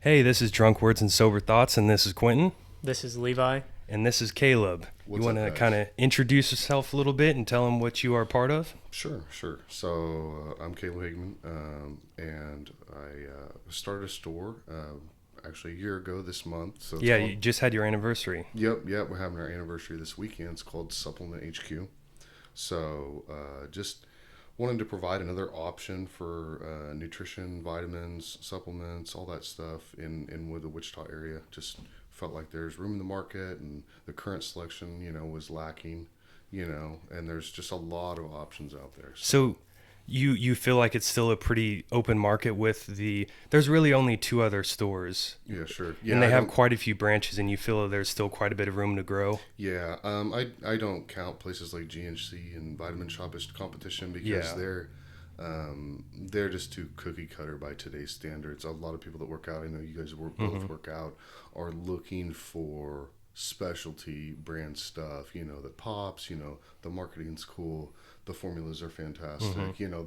Hey, this is Drunk Words and Sober Thoughts, and this is Quentin, This is Levi. and this is Caleb. You What's want up, to guys? kind of introduce yourself a little bit and tell them what you are part of? Sure. So I'm Kaleb Higman, and I started a store actually a year ago this month. So it's Yeah, called, you just had your anniversary. yep, we're having our anniversary this weekend. It's called Supplement HQ. So just wanted to provide another option for nutrition, vitamins, supplements, all that stuff in with the Wichita area. Just felt like there's room in the market, and the current selection, was lacking, and there's just a lot of options out there. So you feel like it's still a pretty open market with there's really only two other stores, Yeah, sure. Yeah, and they I have don't. quite a few branches, and you feel there's still quite a bit of room to grow. Yeah, I don't count places like GNC and Vitamin Shop as competition because Yeah. they're just too cookie cutter by today's standards. A lot of people that work out, I know you guys both work out, are looking for specialty brand stuff. That pops. The marketing's cool. The formulas are fantastic.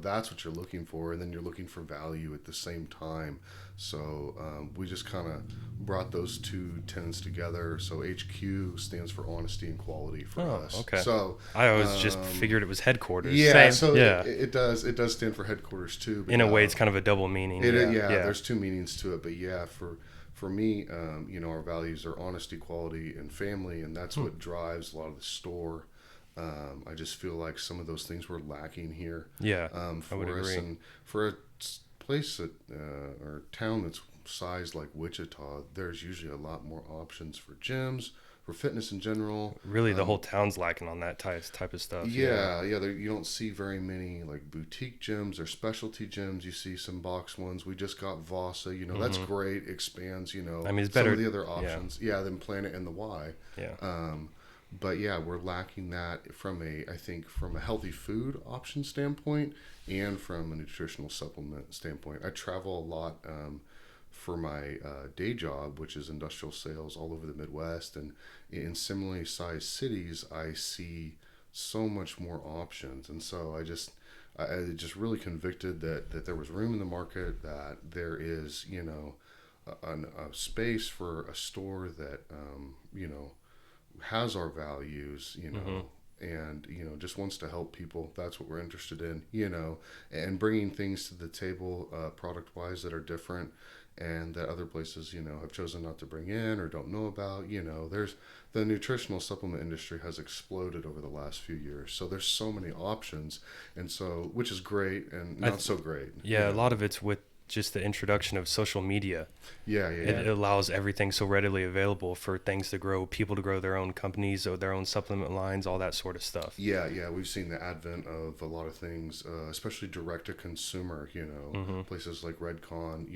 That's what you're looking for, and then you're looking for value at the same time. So we just kind of brought those two tenets together. So HQ stands for honesty and quality for Oh, us. okay. So I always just figured it was headquarters. yeah, Same. so Yeah. it does stand for headquarters too. But In a way, it's kind of a double meaning. yeah, there's two meanings to it, but yeah, for me, our values are honesty, quality, and family, and that's what drives a lot of the store. I just feel like some of those things were lacking here. Yeah, I For would us, agree. and for a place that or town that's sized like Wichita, there's usually a lot more options for gyms, for fitness in general. Really, the whole town's lacking on that type of stuff. Yeah. You don't see very many like boutique gyms or specialty gyms. You see some box ones. We just got Vasa. That's great. Expands. I mean, it's some better. of the other Yeah. options. Yeah, than Planet and the Y. Yeah. But yeah, we're lacking that I think from a healthy food option standpoint and from a nutritional supplement standpoint. I travel a lot for my day job, which is industrial sales all over the Midwest, and in similarly sized cities, I see so much more options, and so I just really convicted that there was room in the market, that there is a space for a store that has our values, and just wants to help people. That's what we're interested in, and bringing things to the table, product wise, that are different and that other places have chosen not to bring in or don't know about. There's the nutritional supplement industry has exploded over the last few years, so there's so many options, and so which is great and not so great. Yeah, a lot of it's with just the introduction of social media. Yeah. It allows everything so readily available for things to grow, people to grow their own companies or their own supplement lines, all that sort of stuff. Yeah, we've seen the advent of a lot of things, especially direct to consumer. Places like Redcon,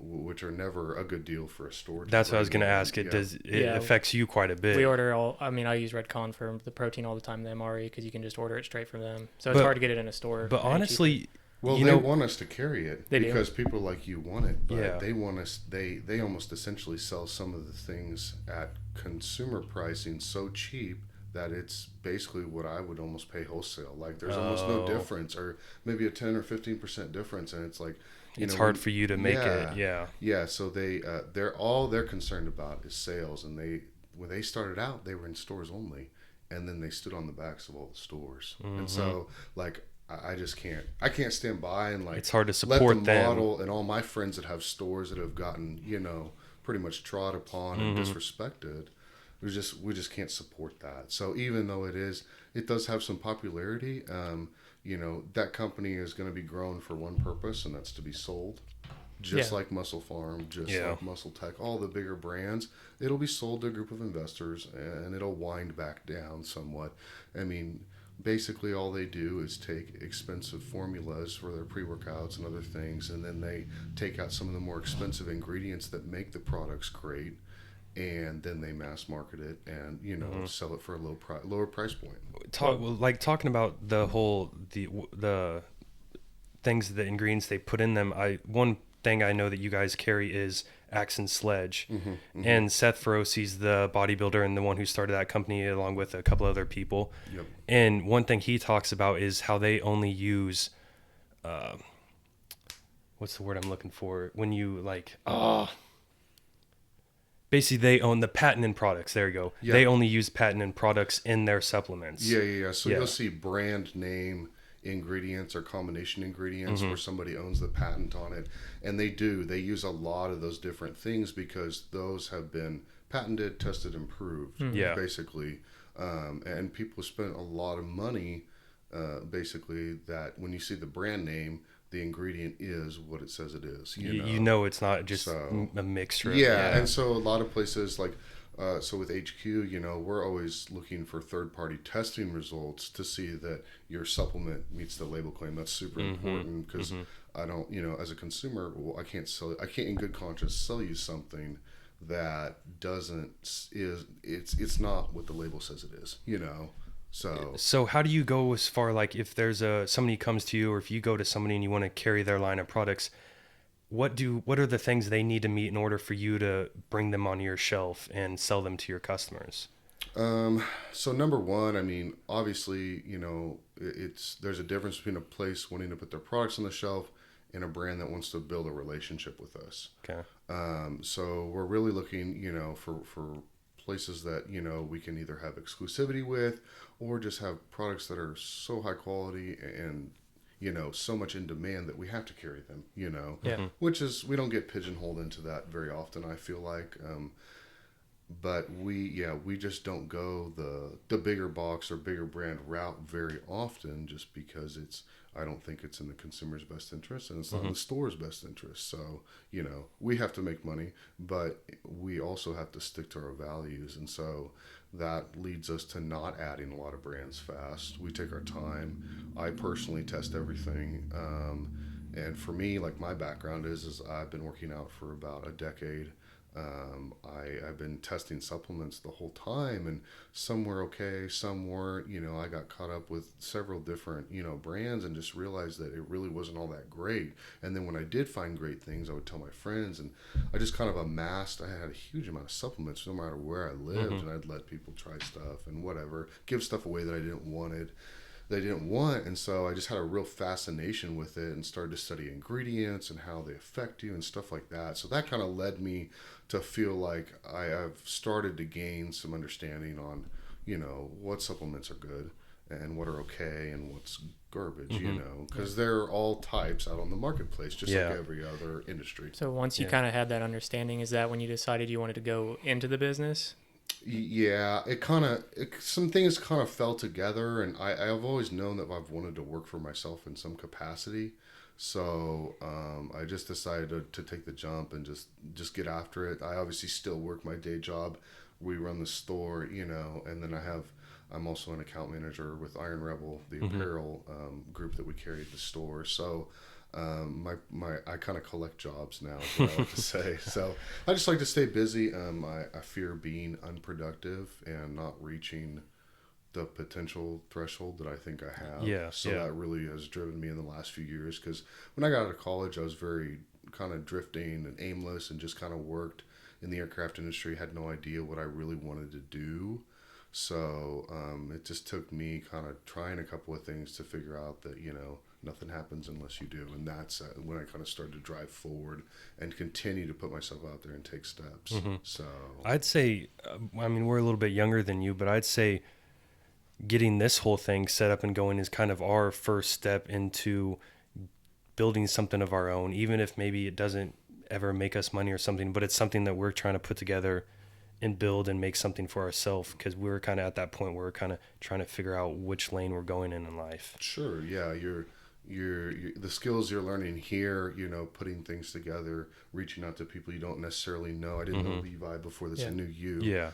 which are never a good deal for a store. That's what I was going to bring in. ask. It Yeah. does it Yeah. affects you quite a bit. We order I use Redcon for the protein all the time, the MRE, because you can just order it straight from them. So it's But- hard to get it in a store. But any cheaper. honestly, Well, you they know, want us to carry it They do. because people like you want it, but Yeah. they want us. They almost essentially sell some of the things at consumer pricing so cheap that it's basically what I would almost pay wholesale. Like there's almost no Oh. difference, or maybe a 10 or 15% difference, and it's like it's hard for you to make yeah. it. Yeah. Yeah, so they're concerned about is sales, and when they started out, they were in stores only, and then they stood on the backs of all the stores, and so like I just I can't stand by and like It's hard to let support the them. model and all my friends that have stores that have gotten pretty much trod upon and disrespected. We just can't support that. So even though it does have some popularity, that company is going to be grown for one purpose, and that's to be sold. Just Yeah. like Muscle Farm, just Yeah. like Muscle Tech, all the bigger brands, it'll be sold to a group of investors, and it'll wind back down somewhat. I mean, basically all they do is take expensive formulas for their pre-workouts and other things, and then they take out some of the more expensive ingredients that make the products great, and then they mass market it and sell it for a lower price point. Talking about the things, the ingredients they put in them. One thing I know that you guys carry is Axe and Sledge, and Seth Feroci's the bodybuilder and the one who started that company along with a couple other people. Yep. And one thing he talks about is how they only use what's the word I'm looking for? When you like, basically they own the patent and products. There you go. Yeah. They only use patent and products in their supplements. Yeah. So Yeah. you'll see brand name ingredients or combination ingredients Mm-hmm. where somebody owns the patent on it. And they use a lot of those different things because those have been patented, tested, and proved, Yeah. basically. And people spend a lot of money, basically, that when you see the brand name, the ingredient is what it says it is. You know it's not just So, a mixture. yeah, and so a lot of places like, so with HQ, we're always looking for third-party testing results to see that your supplement meets the label claim. That's super important because I don't, as a consumer, well, I can't in good conscience sell you something that it's not what the label says it is, So how do you go as far, like if there's somebody comes to you, or if you go to somebody and you want to carry their line of products, what are the things they need to meet in order for you to bring them on your shelf and sell them to your customers? So number one, I mean, obviously, there's a difference between a place wanting to put their products on the shelf and a brand that wants to build a relationship with us. Okay. So we're really looking, for places that, we can either have exclusivity with or just have products that are so high quality and, so much in demand that we have to carry them, Yeah. which is, we don't get pigeonholed into that very often, I feel like. But we just don't go the bigger box or bigger brand route very often, just because I don't think it's in the consumer's best interest, and it's not in the store's best interest. So, we have to make money, but we also have to stick to our values. And so that leads us to not adding a lot of brands fast. We take our time. I personally test everything. And for me, like, my background is I've been working out for about a decade. I've been testing supplements the whole time, and some were okay, some weren't. I got caught up with several different, brands, and just realized that it really wasn't all that great. And then when I did find great things, I would tell my friends, and I just kind of I had a huge amount of supplements no matter where I lived, and I'd let people try stuff and whatever, give stuff away that I didn't want. And so I just had a real fascination with it and started to study ingredients and how they affect you and stuff like that. So that kind of led me to feel like I've started to gain some understanding on, what supplements are good and what are okay and what's garbage, because they're all types out on the marketplace, just like every other industry. So once you kind of had that understanding, is that when you decided you wanted to go into the business? Yeah, some things kind of fell together, and I've always known that I've wanted to work for myself in some capacity. So I just decided to take the jump and just get after it. I obviously still work my day job. We run the store, and then I'm also an account manager with Iron Rebel, the apparel group that we carry at the store. So I kind of collect jobs now, is what I like to say. So I just like to stay busy. I fear being unproductive and not reaching the potential threshold that I think I have. Yeah. So that really has driven me in the last few years, because when I got out of college, I was very kind of drifting and aimless and just kind of worked in the aircraft industry, had no idea what I really wanted to do. So it just took me kind of trying a couple of things to figure out that, nothing happens unless you do. And that's when I kind of started to drive forward and continue to put myself out there and take steps. So I'd say, we're a little bit younger than you, but I'd say getting this whole thing set up and going is kind of our first step into building something of our own, even if maybe it doesn't ever make us money or something, but it's something that we're trying to put together and build and make something for ourselves, because we're kind of at that point where we're kind of trying to figure out which lane we're going in life. Sure. Yeah. You're the skills you're learning here, putting things together, reaching out to people you don't necessarily know. I didn't know Levi before this. I knew you. Yeah.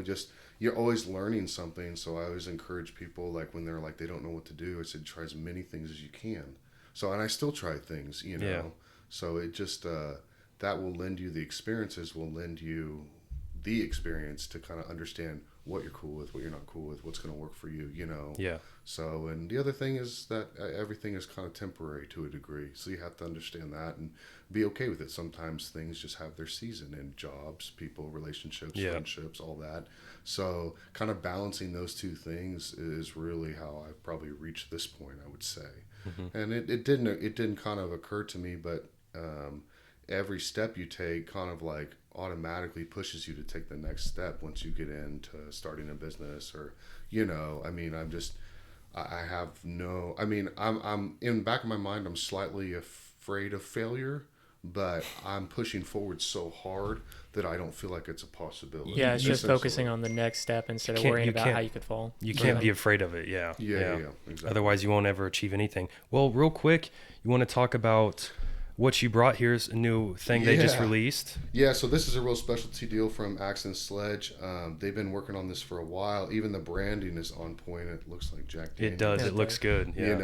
Just you're always learning something. So I always encourage people, like when they're like they don't know what to do, I said try as many things as you can. So, and I still try things, Yeah. So it just that will lend you, the experiences will lend you the experience to kind of understand what you're cool with, what you're not cool with, what's going to work for you, Yeah. So, and the other thing is that everything is kind of temporary to a degree. So you have to understand that and be okay with it. Sometimes things just have their season, in jobs, people, relationships, friendships, all that. So kind of balancing those two things is really how I've probably reached this point, I would say. And it didn't kind of occur to me, but every step you take kind of like automatically pushes you to take the next step once you get into starting a business, or I mean, I have no, I mean, I'm in the back of my mind, I'm slightly afraid of failure, but I'm pushing forward so hard that I don't feel like it's a possibility. Yeah, it's just focusing on the next step instead of worrying about how you could fall. You can't be afraid of it. Yeah, exactly. Otherwise, you won't ever achieve anything. Well, real quick, you want to talk about what you brought? Here's a new thing they just released. Yeah, so this is a real specialty deal from Axe & Sledge. They've been working on this for a while. Even the branding is on point. It looks like Jack Daniels. It does. It looks good. Yeah.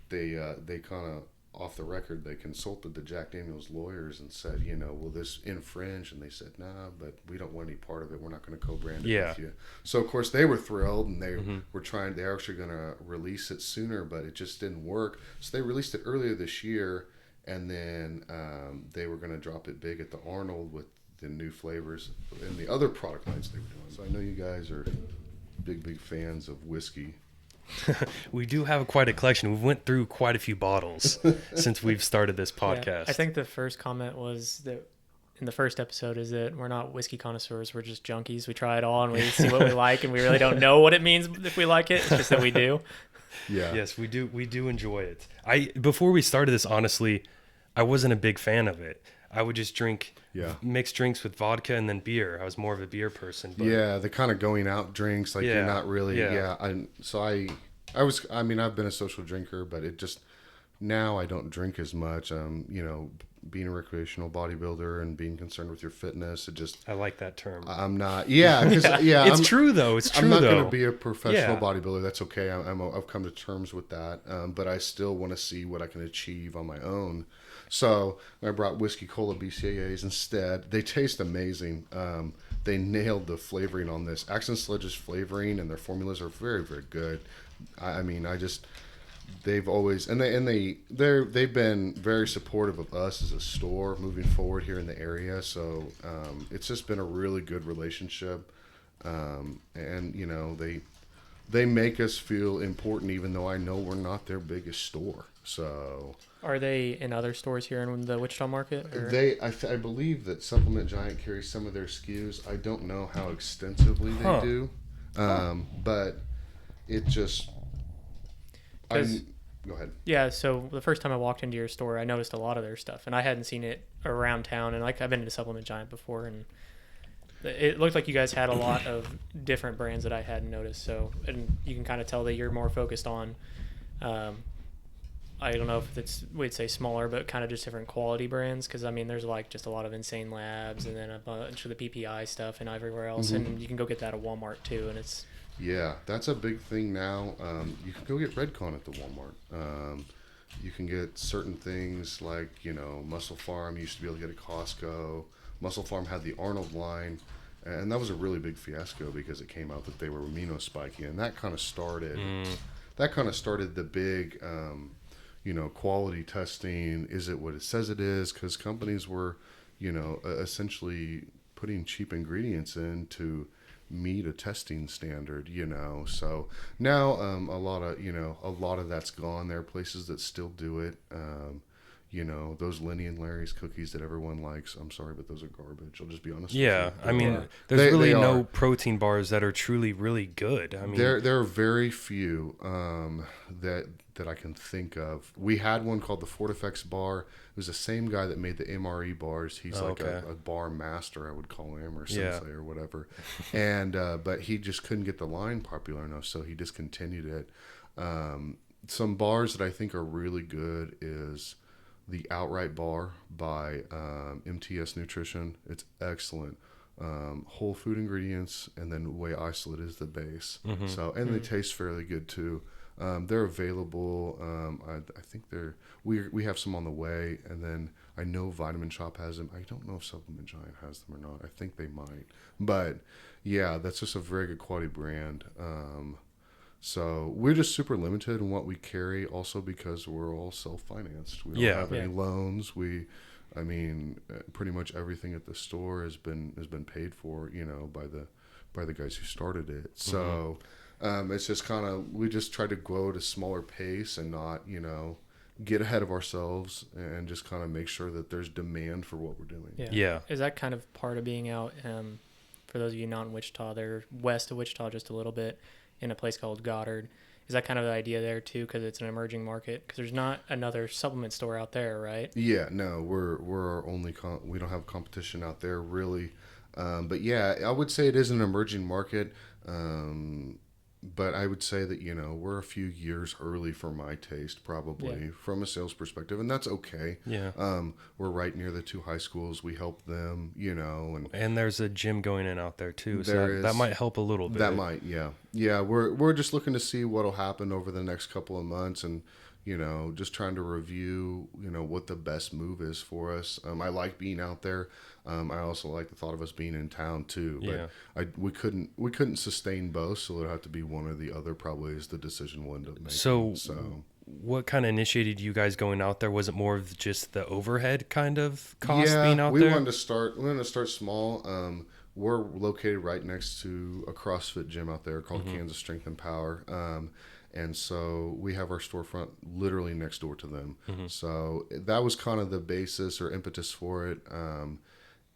They kind of, off the record, they consulted the Jack Daniels lawyers and said, will this infringe? And they said, nah, but we don't want any part of it. We're not going to co-brand it with you. So, of course, they were thrilled, and they were trying, they're actually going to release it sooner, but it just didn't work. So they released it earlier this year. And then they were going to drop it big at the Arnold with the new flavors and the other product lines they were doing. So I know you guys are big fans of whiskey. We do have quite a collection. We went through quite a few bottles since we've started this podcast. Yeah, I think the first comment was that in the first episode is that we're not whiskey connoisseurs. We're just junkies. We try it all and we see what we like, and we really don't know what it means if we like it. It's just that we do. Yeah. Yes, we do. We do enjoy it. Before we started this, honestly, I wasn't a big fan of it. I would just drink mixed drinks with vodka and then beer. I was more of a beer person. But the kind of going out drinks, like you're not really. I've been a social drinker, but it just, now I don't drink as much. Being a recreational bodybuilder and being concerned with your fitness, I like that term. I'm not. It's true though. It's true. I'm not going to be a professional bodybuilder. That's okay. I've come to terms with that. But I still want to see what I can achieve on my own. So I brought whiskey cola BCAAs instead. They taste amazing. They nailed the flavoring on this. Axe & Sledge's flavoring and their formulas are very, very good. They've always they've been very supportive of us as a store moving forward here in the area. So it's just been a really good relationship, and they make us feel important, even though I know we're not their biggest store. So are they in other stores here in the Wichita market? Or? I believe that Supplement Giant carries some of their SKUs. I don't know how extensively they do, but it just. Go ahead. Yeah, so the first time I walked into your store, I noticed a lot of their stuff, and I hadn't seen it around town. And I've been to Supplement Giant before, and it looked like you guys had a lot of different brands that I hadn't noticed. So, and you can kind of tell that you're more focused on, I don't know if we'd say smaller, but kind of just different quality brands. Because there's like just a lot of Insane Labs, and then a bunch of the PPI stuff, and everywhere else, and you can go get that at Walmart too, and it's. Yeah, that's a big thing now. You can go get Redcon at the Walmart. You can get certain things like, Muscle Farm. You used to be able to get at Costco. Muscle Farm had the Arnold line, and that was a really big fiasco because it came out that they were amino spiking, and that kind of started. That kind of started the big, quality testing. Is it what it says it is? Because companies were, essentially putting cheap ingredients in to meet a testing standard, so now a lot of that's gone. There are places that still do it. Those Lenny and Larry's cookies that everyone likes, I'm sorry, but those are garbage. I'll just be honest with you. There's really no protein bars that are truly really good. There are very few that I can think of. We had one called the Fortifex bar. It was the same guy that made the MRE bars. He's a bar master, I would call him, or sensei or whatever. And but he just couldn't get the line popular enough, so he discontinued it. Some bars that I think are really good is the Outright bar by MTS Nutrition. It's excellent. Whole food ingredients, and then whey isolate is the base. So, and they taste fairly good too. They're available. I think we have some on the way, and then I know Vitamin Shop has them. I don't know if Supplement Giant has them or not. I think they might. But yeah, that's just a very good quality brand. So we're just super limited in what we carry, also because we're all self-financed. We don't have any loans. Pretty much everything at the store has been paid for, by the guys who started it. So it's just kind of, we just try to grow at a smaller pace and not, get ahead of ourselves and just kind of make sure that there's demand for what we're doing. Yeah. Is that kind of part of being out? For those of you not in Wichita, they're west of Wichita just a little bit, in a place called Goddard. Is that kind of the idea there too? Because it's an emerging market. Because there's not another supplement store out there, right? Yeah, no, we're our only we don't have competition out there really, but yeah, I would say it is an emerging market. But I would say that we're a few years early for my taste, probably from a sales perspective, and that's okay. Yeah. We're right near the two high schools. We help them, and there's a gym going in out there too, so there is, that might help a little bit. That might, yeah. We're just looking to see what'll happen over the next couple of months, and just trying to review, what the best move is for us. I like being out there. I also like the thought of us being in town too. But we couldn't sustain both, so it'll have to be one or the other. Probably is the decision we'll end up making. So what kind of initiated you guys going out there? Was it more of just the overhead kind of cost being out there? We wanted to start small. We're located right next to a CrossFit gym out there called Kansas Strength and Power. And so we have our storefront literally next door to them. So that was kind of the basis or impetus for it.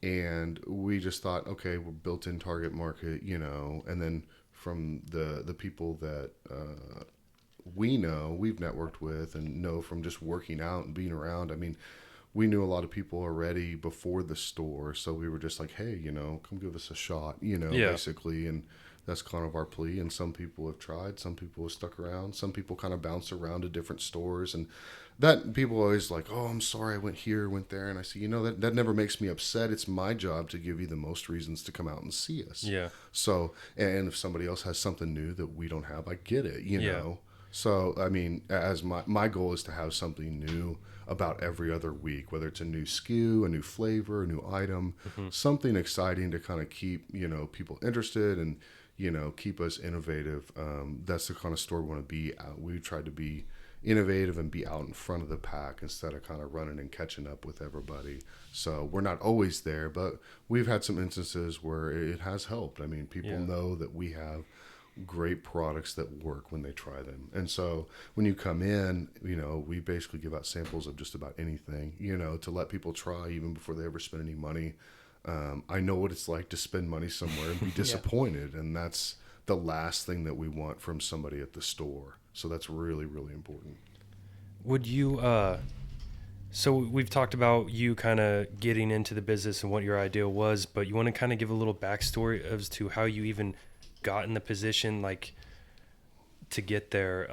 And we just thought, okay, we're built-in target market, and then from the people that we've networked with and know from just working out and being around. I mean, we knew a lot of people already before the store. So we were just like, hey, come give us a shot, basically. And that's kind of our plea. And some people have tried. Some people have stuck around. Some people kind of bounce around to different stores. And that people always like, oh, I'm sorry, I went here, went there. And I say, that never makes me upset. It's my job to give you the most reasons to come out and see us. Yeah. So, and if somebody else has something new that we don't have, I get it, know. So, I mean, as my goal is to have something new about every other week, whether it's a new SKU, a new flavor, a new item, something exciting to kind of keep, people interested and, keep us innovative. That's the kind of store we want to be at. We try to be innovative and be out in front of the pack instead of kind of running and catching up with everybody. So we're not always there, but we've had some instances where it has helped. I mean, people know that we have great products that work when they try them. And so when you come in, we basically give out samples of just about anything, to let people try even before they ever spend any money. I know what it's like to spend money somewhere and be disappointed. And that's the last thing that we want from somebody at the store. So that's really, really important. Would you, so we've talked about you kind of getting into the business and what your idea was, but you want to kind of give a little backstory as to how you even got in the position, like, to get there.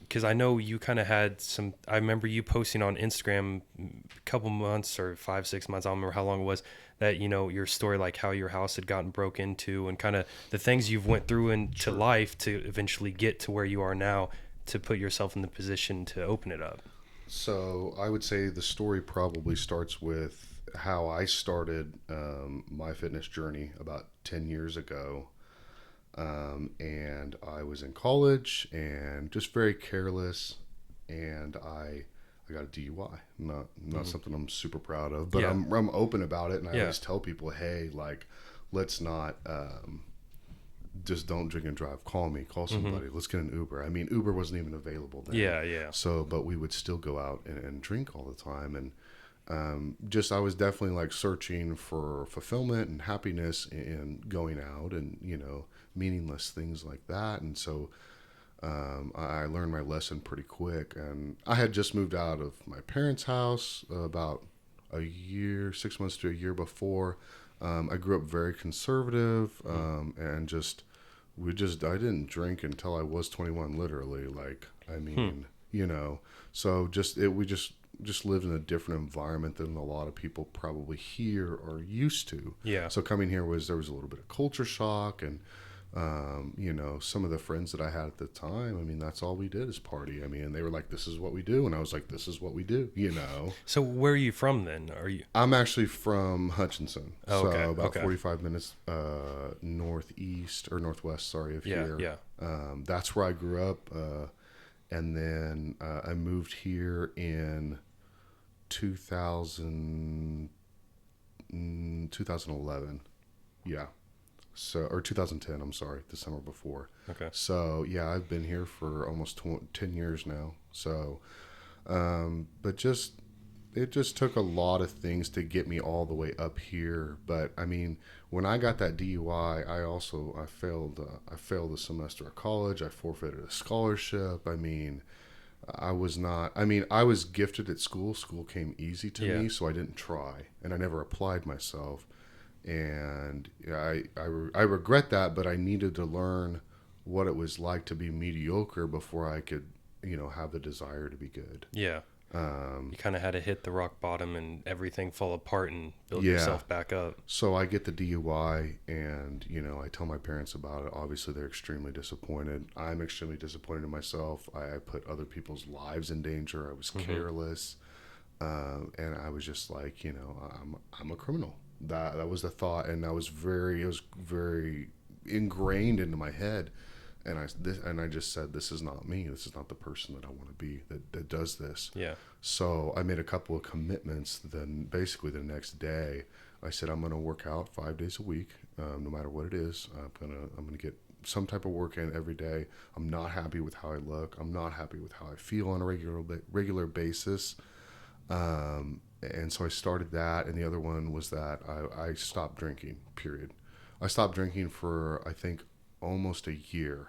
Because I know you kind of had I remember you posting on Instagram a couple months or 5-6 months, I don't remember how long it was, that, your story, like how your house had gotten broke into and kind of the things you've went through into life to eventually get to where you are now to put yourself in the position to open it up. So I would say the story probably starts with how I started my fitness journey about 10 years ago. And I was in college and just very careless, and I got a DUI. Not something I'm super proud of, but I'm open about it, and I always tell people, hey, like, let's not just don't drink and drive. Call somebody. Let's get an Uber. I mean, Uber wasn't even available then. Yeah. So, but we would still go out and drink all the time, and I was definitely like searching for fulfillment and happiness in going out and meaningless things like that. And so I learned my lesson pretty quick, and I had just moved out of my parents' house about 6 months to a year before. I grew up very conservative, and I didn't drink until I was 21, literally. Like, I mean, so we just lived in a different environment than a lot of people probably here are used to. Yeah. So coming here there was a little bit of culture shock, and some of the friends that I had at the time, I mean, that's all we did is party. I mean, and they were like, this is what we do. And I was like, this is what we do, So where are you from then? I'm actually from Hutchinson. Oh, okay. So about 45 minutes northeast or northwest, sorry, of here. Yeah. That's where I grew up. And then I moved here in 2011. Yeah. So, or 2010, I'm sorry, the summer before. Okay. So, yeah, I've been here for almost 10 years now. So, But just it just took a lot of things to get me all the way up here. But I mean, when I got that DUI, I failed a semester of college. I forfeited a scholarship. I mean, I was gifted at school. School came easy to me, so I didn't try, and I never applied myself. And I regret that, but I needed to learn what it was like to be mediocre before I could, have the desire to be good. Yeah. You kind of had to hit the rock bottom and everything fall apart and build yourself back up. So I get the DUI and, I tell my parents about it. Obviously, they're extremely disappointed. I'm extremely disappointed in myself. I put other people's lives in danger. I was careless. And I was just like, I'm a criminal. That was the thought. And it was very ingrained into my head. And I just said, this is not me. This is not the person that I want to be that does this. Yeah. So I made a couple of commitments. Then basically the next day, I said, I'm going to work out 5 days a week, no matter what it is. I'm gonna get some type of work in every day. I'm not happy with how I look. I'm not happy with how I feel on a regular basis. And so I started that. And the other one was that I stopped drinking. Period. I stopped drinking for, I think, almost a year.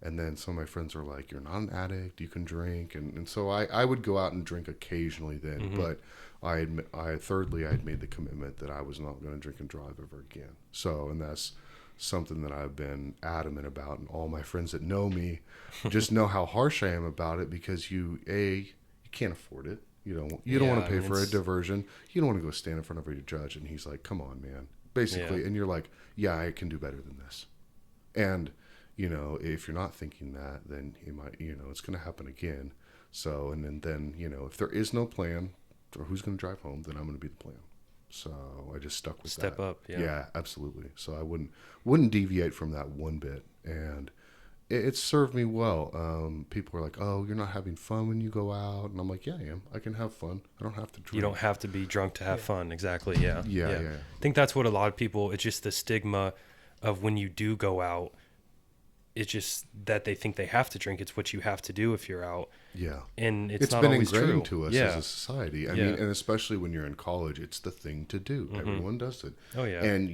And then some of my friends are like, you're not an addict, you can drink. And so I would go out and drink occasionally then. But I had made the commitment that I was not going to drink and drive ever again. So, and that's something that I've been adamant about. And all my friends that know me just know how harsh I am about it, because you can't afford it. You don't want to pay for a diversion. You don't want to go stand in front of a judge and he's like, come on, man. Basically. And you're like, yeah, I can do better than this. And, if you're not thinking that, then you might, it's going to happen again. So, and then, if there is no plan for who's going to drive home, then I'm going to be the plan. So I just stuck with that. Step up. Yeah, absolutely. So I wouldn't deviate from that one bit. And it served me well. People are like, oh, you're not having fun when you go out. And I'm like, yeah, I am. I can have fun. I don't have to drink. You don't have to be drunk to have fun. Exactly. Yeah. Yeah. I think that's what a lot of people, it's just the stigma of when you do go out. It's just that they think they have to drink. It's what you have to do if you're out. Yeah. And it's not always true. It's been ingrained to us as a society. I mean, and especially when you're in college, it's the thing to do. Everyone does it. Oh, yeah. And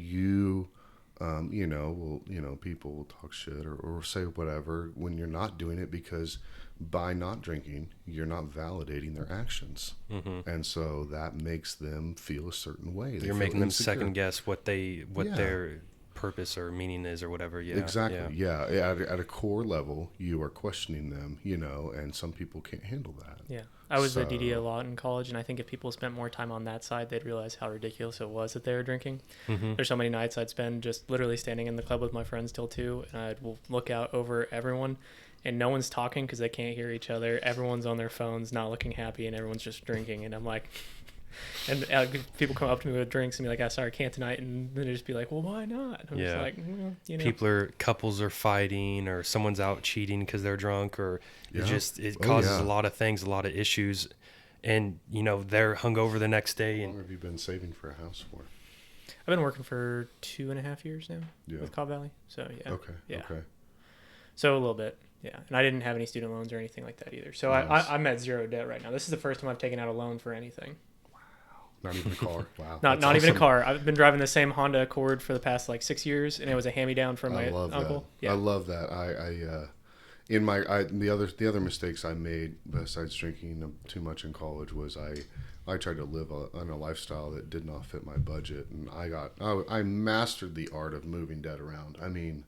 people will talk shit or say whatever when you're not doing it, because by not drinking, you're not validating their actions. And so that makes them feel a certain way. You're making them second guess what their purpose or meaning is or whatever. Exactly. At a core level, you are questioning them, and some people can't handle that. I was at DD a lot in college, and I think if people spent more time on that side, they'd realize how ridiculous it was that they were drinking. There's so many nights I'd spend just literally standing in the club with my friends till 2, and I'd look out over everyone, and no one's talking because they can't hear each other. Everyone's on their phones, not looking happy, and everyone's just drinking. And I'm like, and people come up to me with drinks and be like, "Oh, sorry, I can't tonight," and then they just be like, "Well, why not?" And I'm just like, couples are fighting, or someone's out cheating because they're drunk, or it causes a lot of things, a lot of issues, and they're hungover the next day. How long have you been saving for a house for? I've been working for 2.5 years now with Cobb Valley. So okay. So a little bit. Yeah, and I didn't have any student loans or anything like that either. So nice. I'm at zero debt right now. This is the first time I've taken out a loan for anything. Not even a car. Wow. Not awesome. Even a car. I've been driving the same Honda Accord for the past 6 years, and it was a hand-me-down from my uncle. Yeah. I love that. The other mistakes I made besides drinking too much in college was I tried to live on a lifestyle that did not fit my budget, and I mastered the art of moving debt around. I mean,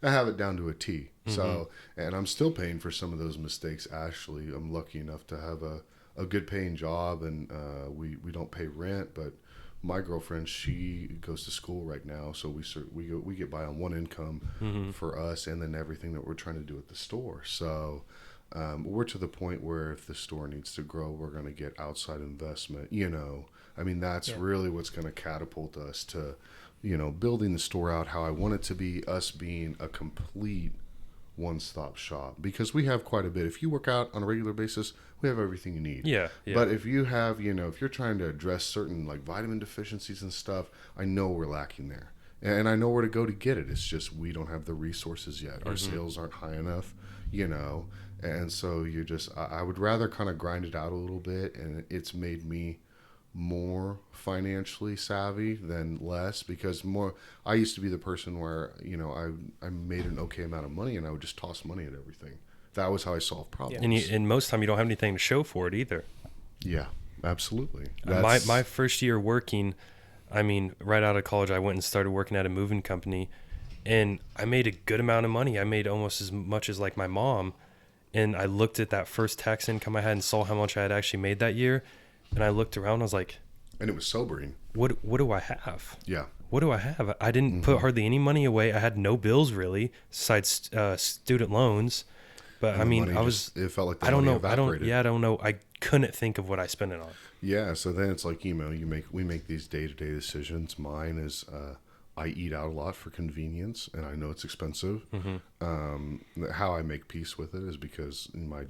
I have it down to a T. So, and I'm still paying for some of those mistakes. Actually, I'm lucky enough to have a good paying job, and we don't pay rent, but my girlfriend, she goes to school right now, so we get by on one income for us, and then everything that we're trying to do at the store. So we're to the point where if the store needs to grow, we're going to get outside investment. I mean, that's really what's going to catapult us to building the store out how I want it to be, us being a complete one-stop shop, because we have quite a bit. If you work out on a regular basis, we have everything you need. Yeah. But if you have, if you're trying to address certain vitamin deficiencies and stuff, I know we're lacking there, and I know where to go to get it. It's just we don't have the resources yet. Our sales aren't high enough, And so I would rather kind of grind it out a little bit, and it's made me more financially savvy than less, because I used to be the person where, I made an okay amount of money and I would just toss money at everything. That was how I solved problems. And most time you don't have anything to show for it either. Yeah, absolutely. My first year working, right out of college, I went and started working at a moving company, and I made a good amount of money. I made almost as much as like my mom. And I looked at that first tax income I had and saw how much I had actually made that year. And I looked around, I was like, and it was sobering. What do I have? Yeah. What do I have? I didn't put hardly any money away. I had no bills really, besides student loans. But it felt like the I don't money know. evaporated. I don't know. I couldn't think of what I spent it on. Yeah. So then it's like, we make these day-to-day decisions. Mine is, I eat out a lot for convenience, and I know it's expensive. How I make peace with it is because in my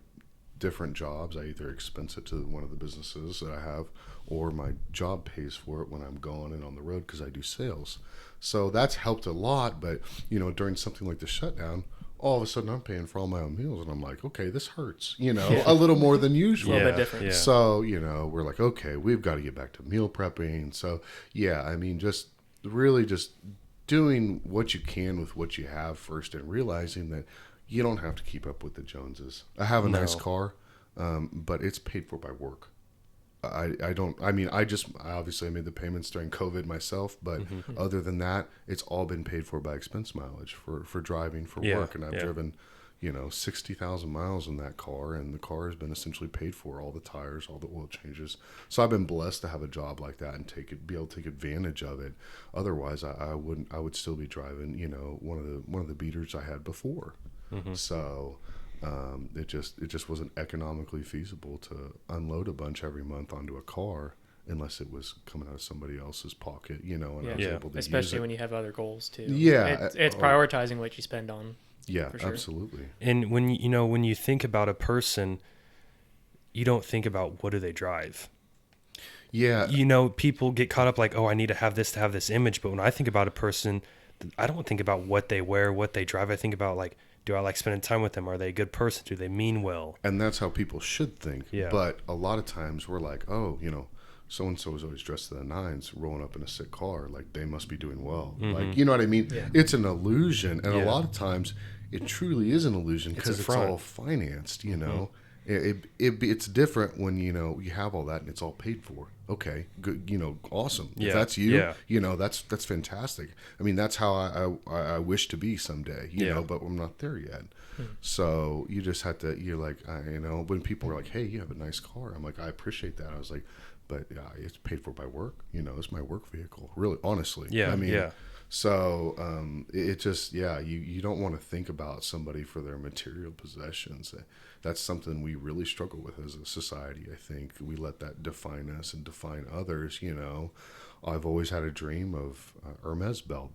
different jobs, I either expense it to one of the businesses that I have, or my job pays for it when I'm gone and on the road, because I do sales. So that's helped a lot. But, during something like the shutdown, all of a sudden I'm paying for all my own meals, and I'm like, okay, this hurts, a little more than usual. A little bit different. Yeah. So, we're like, okay, we've got to get back to meal prepping. So, yeah, just really just doing what you can with what you have first, and realizing that you don't have to keep up with the Joneses. I have a nice car, but it's paid for by work. I obviously I made the payments during COVID myself, but other than that, it's all been paid for by expense mileage for driving for work. And I've driven, 60,000 miles in that car, and the car has been essentially paid for, all the tires, all the oil changes. So I've been blessed to have a job like that and be able to take advantage of it. Otherwise, I would still be driving, one of the beaters I had before. So it just wasn't economically feasible to unload a bunch every month onto a car, unless it was coming out of somebody else's pocket, and I was able to especially use it. when you have other goals too. Yeah, it's prioritizing what you spend on. Yeah, for sure. absolutely. And when you think about a person, you don't think about what do they drive. Yeah. People get caught up like, oh, I need to have this image. But when I think about a person, I don't think about what they wear, what they drive. I think about like, do I like spending time with them? Are they a good person? Do they mean well? And that's how people should think. Yeah. But a lot of times we're like, oh, so-and-so is always dressed to the nines, rolling up in a sick car. Like, they must be doing well. Like, you know what I mean? Yeah. It's an illusion. And a lot of times it truly is an illusion, because it's all financed, It's different when, you have all that and it's all paid for. Okay, good, awesome. Yeah. If that's you, that's fantastic. That's how I wish to be someday, but I'm not there yet. So you just have to, you're like, when people are like, hey, you have a nice car, I'm like, I appreciate that. I was like, but it's paid for by work. It's my work vehicle, really, honestly. Yeah. So it just, you don't want to think about somebody for their material possessions. That's something we really struggle with as a society. I think we let that define us and define others. I've always had a dream of Hermes belt.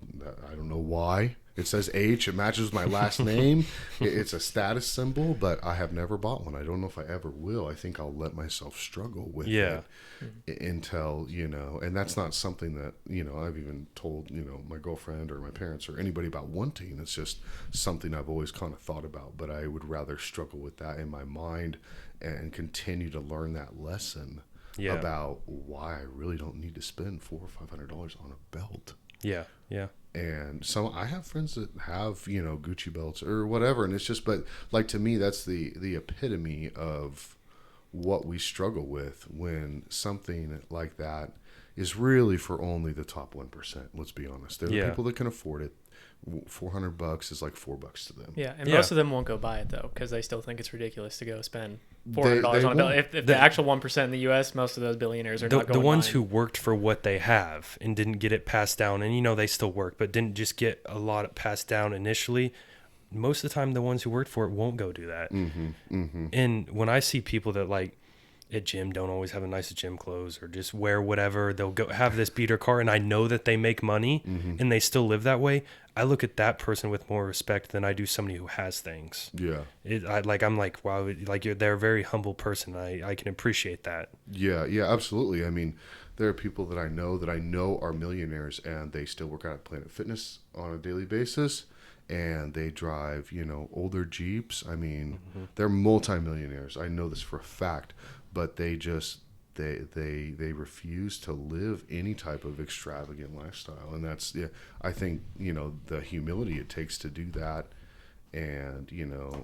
I don't know why. It says H. It matches with my last name. It's a status symbol, but I have never bought one. I don't know if I ever will. I think I'll let myself struggle with it until, and that's not something that, I've even told, my girlfriend or my parents or anybody about wanting. It's just something I've always kind of thought about, but I would rather struggle with that in my mind and continue to learn that lesson about why I really don't need to spend $400 or $500 on a belt. Yeah. And I have friends that have, Gucci belts or whatever. And it's just, but like, to me, that's the epitome of what we struggle with when something like that is really for only the top 1%. Let's be honest. There are people that can afford it. $400 is like $4 to them. Yeah, and most of them won't go buy it though, because they still think it's ridiculous to go spend $400 on a belt. If the actual 1% in the U.S., most of those billionaires are not going. The ones buying. who worked for what they have and didn't get it passed down, and they still work, but didn't just get a lot passed down initially. Most of the time, the ones who worked for it won't go do that. And when I see people that like at gym don't always have the nicest gym clothes or just wear whatever, they'll go have this beater car, and I know that they make money and they still live that way. I look at that person with more respect than I do somebody who has things. Yeah. I'm like, wow, like they're a very humble person. I can appreciate that. Yeah, absolutely. There are people that I know are millionaires, and they still work out at Planet Fitness on a daily basis. and they drive, older Jeeps. I mean, they're multimillionaires. I know this for a fact, but they just they refuse to live any type of extravagant lifestyle, and that's, yeah, I think, the humility it takes to do that, and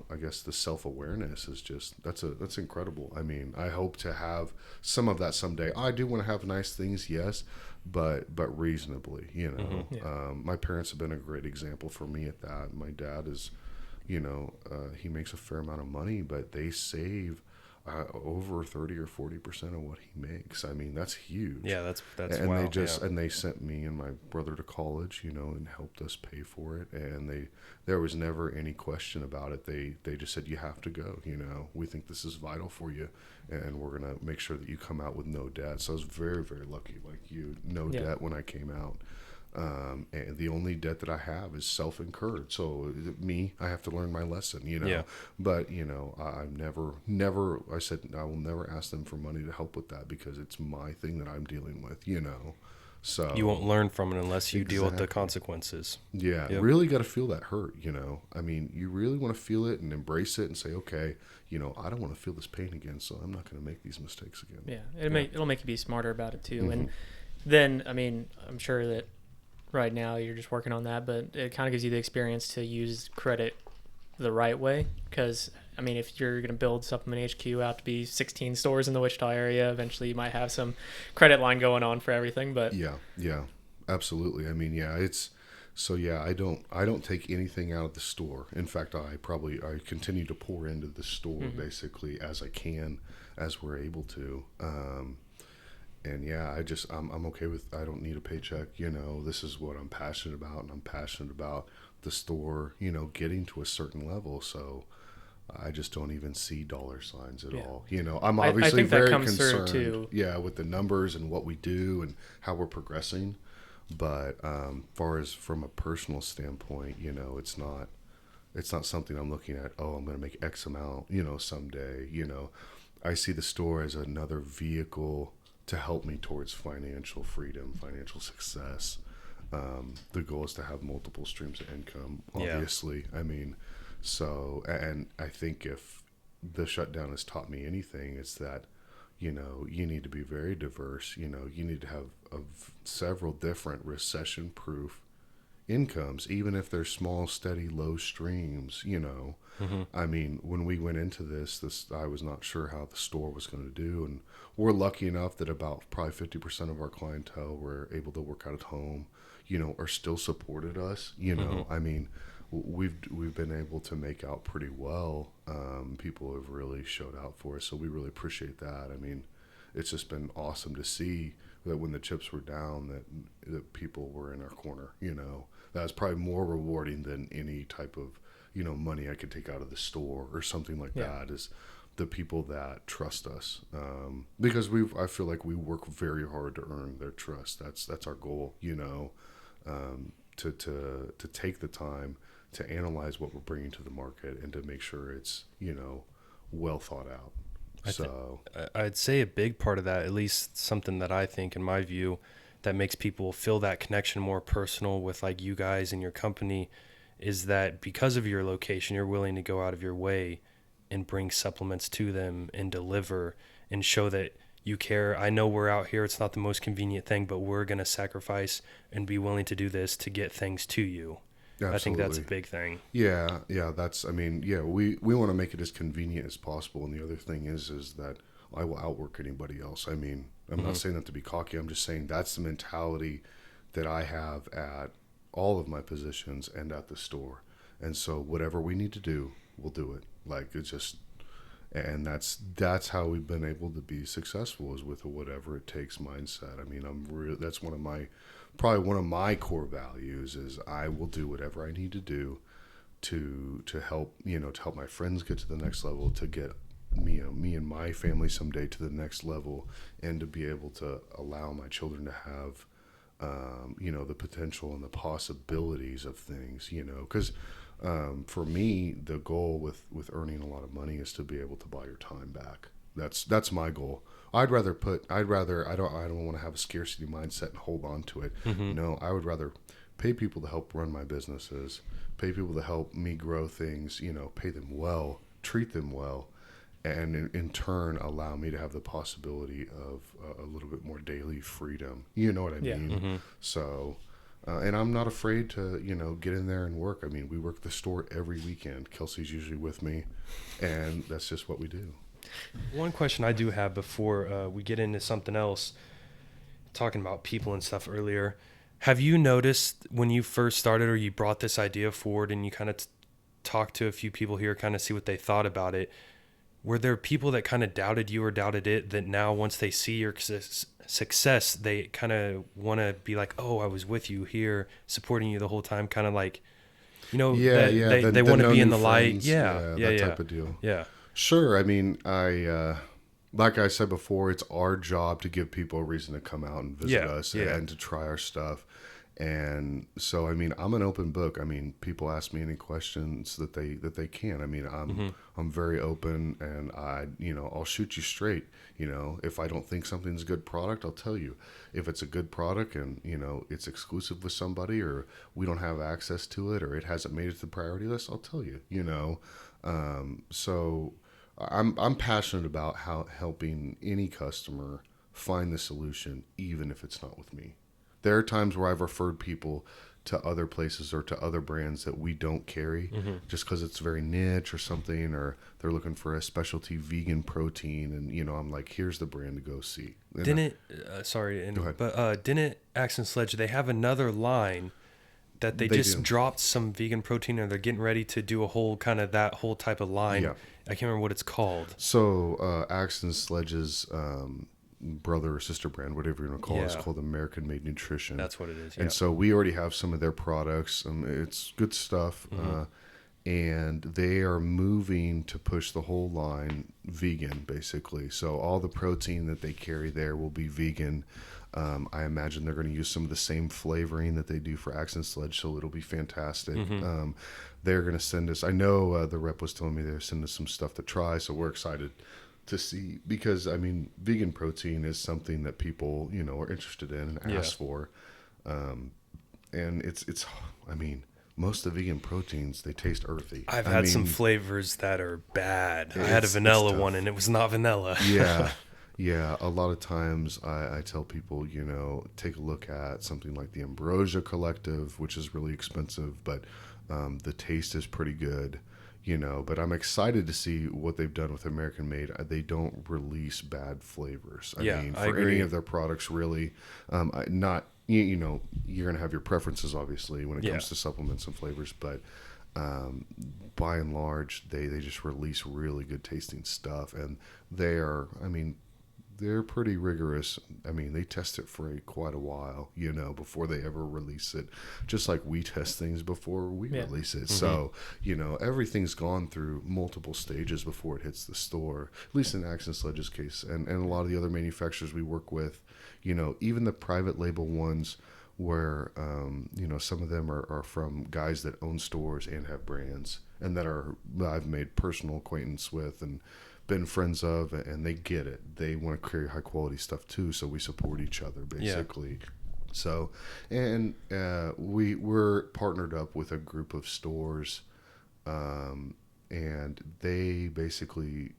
I guess the self-awareness is just that's incredible. I mean, I hope to have some of that someday. I do want to have nice things, yes, but reasonably. My parents have been a great example for me at that. My dad is, he makes a fair amount of money, but they save over 30 or 40% of what he makes. I mean, that's huge. Yeah, that's and wow. And they sent me and my brother to college, and helped us pay for it. And there was never any question about it. They just said, you have to go. We think this is vital for you, and we're gonna make sure that you come out with no debt. So I was very, very lucky, like you, no debt when I came out. And the only debt that I have is self-incurred. So I have to learn my lesson, Yeah. But, I'm never, I said, I will never ask them for money to help with that, because it's my thing that I'm dealing with, So You won't learn from it unless you deal with the consequences. Yeah. Yep. Really got to feel that hurt, I mean, you really want to feel it and embrace it and say, okay, I don't want to feel this pain again, so I'm not going to make these mistakes again. Yeah. It'll make you be smarter about it too. And then, I mean, I'm sure that right now you're just working on that, but it kind of gives you the experience to use credit the right way, because I mean, if you're going to build Supplement HQ out to be 16 stores in the Wichita area, eventually you might have some credit line going on for everything. But yeah, absolutely. I mean, I don't take anything out of the store. In fact, I continue to pour into the store basically as I can, as we're able to. And yeah, I'm okay with, I don't need a paycheck. This is what I'm passionate about, and I'm passionate about the store, getting to a certain level. So I just don't even see dollar signs at all. I'm obviously I think very that comes concerned, through too. With the numbers and what we do and how we're progressing. But far as from a personal standpoint, it's not something I'm looking at, oh, I'm going to make X amount, someday. I see the store as another vehicle to help me towards financial freedom, financial success. The goal is to have multiple streams of income, obviously. Yeah. I mean, so, and I think if the shutdown has taught me anything, it's that, you need to be very diverse. You need to have several different recession-proof incomes, even if they're small, steady, low streams, I mean, when we went into this, I was not sure how the store was going to do, and we're lucky enough that about probably 50% of our clientele were able to work out at home, or still supported us, I mean, we've been able to make out pretty well. People have really showed out for us, so we really appreciate that. I mean, it's just been awesome to see that when the chips were down, that people were in our corner. That was probably more rewarding than any type of money I could take out of the store or something like that, is the people that trust us, because I feel like we work very hard to earn their trust. That's our goal, to take the time to analyze what we're bringing to the market and to make sure it's well thought out. I'd say a big part of that, at least something that I think in my view that makes people feel that connection more personal with like you guys and your company, is that because of your location, you're willing to go out of your way and bring supplements to them and deliver and show that you care. I know we're out here, it's not the most convenient thing, but we're going to sacrifice and be willing to do this to get things to you. Absolutely. I think that's a big thing. Yeah. We want to make it as convenient as possible. And the other thing is that I will outwork anybody else. I mean, I'm not saying that to be cocky. I'm just saying that's the mentality that I have at all of my positions and at the store. And so whatever we need to do, we'll do it. Like, it's just, and that's how we've been able to be successful, is with a whatever it takes mindset. I mean, that's probably one of my core values, is I will do whatever I need to do to help, to help my friends get to the next level, to get me and my family someday to the next level, and to be able to allow my children to have, the potential and the possibilities of things, because for me, the goal with earning a lot of money is to be able to buy your time back. That's my goal. I don't want to have a scarcity mindset and hold on to it. No, I would rather pay people to help run my businesses, pay people to help me grow things, pay them well, treat them well, and in turn allow me to have the possibility of a little bit more daily freedom. You know what I mean? Mm-hmm. So, and I'm not afraid to, get in there and work. I mean, we work the store every weekend. Kelsey's usually with me, and that's just what we do. One question I do have before we get into something else, talking about people and stuff earlier, have you noticed when you first started or you brought this idea forward and you kind of talked to a few people here, kind of see what they thought about it, were there people that kind of doubted you or doubted it that now once they see your success, they kind of want to be like, oh, I was with you here, supporting you the whole time, kind of like, they want to be in the light. That type of deal. Yeah. Sure. I mean, like I said before, it's our job to give people a reason to come out and visit us and to try our stuff. And so, I mean, I'm an open book. I mean, people ask me any questions that they can. I mean, I'm very open, and I'll shoot you straight. If I don't think something's a good product, I'll tell you. If it's a good product and, it's exclusive with somebody, or we don't have access to it, or it hasn't made it to the priority list, I'll tell you, so I'm passionate about helping any customer find the solution, even if it's not with me. There are times where I've referred people to other places or to other brands that we don't carry, just because it's very niche or something, or they're looking for a specialty vegan protein, and I'm like, here's the brand to go see. And Didn't Axe & Sledge, they have another line that they just dropped some vegan protein, and they're getting ready to do a whole kind of that whole type of line. Yeah. I can't remember what it's called. So Axe & Sledge's brother or sister brand, whatever you want to call it, is called American Made Nutrition. That's what it is. And so we already have some of their products. It's good stuff. And they are moving to push the whole line vegan, basically. So all the protein that they carry there will be vegan. I imagine they're going to use some of the same flavoring that they do for Axe & Sledge, so it'll be fantastic. They're going to send us, I know the rep was telling me they're sending us some stuff to try, so we're excited to see, because I mean, vegan protein is something that people, are interested in and ask for. And it's, I mean, most of the vegan proteins, they taste earthy. I've had some flavors that are bad. I had a vanilla one, and it was not vanilla. Yeah, a lot of times I tell people, take a look at something like the Ambrosia Collective, which is really expensive, but the taste is pretty good, But I'm excited to see what they've done with American Made. They don't release bad flavors. I mean, for any of their products, really, not, you're going to have your preferences, obviously, when it comes to supplements and flavors, but by and large, they just release really good tasting stuff, and they're pretty rigorous. I mean, they test it for quite a while, before they ever release it, just like we test things before we release it. So, everything's gone through multiple stages before it hits the store, at least in Axe & Sledge's case, and a lot of the other manufacturers we work with, even the private label ones where, some of them are from guys that own stores and have brands, and that I've made personal acquaintance with and been friends of, and they get it. They want to carry high quality stuff too, so we support each other, basically. So, and we're partnered up with a group of stores, and they basically,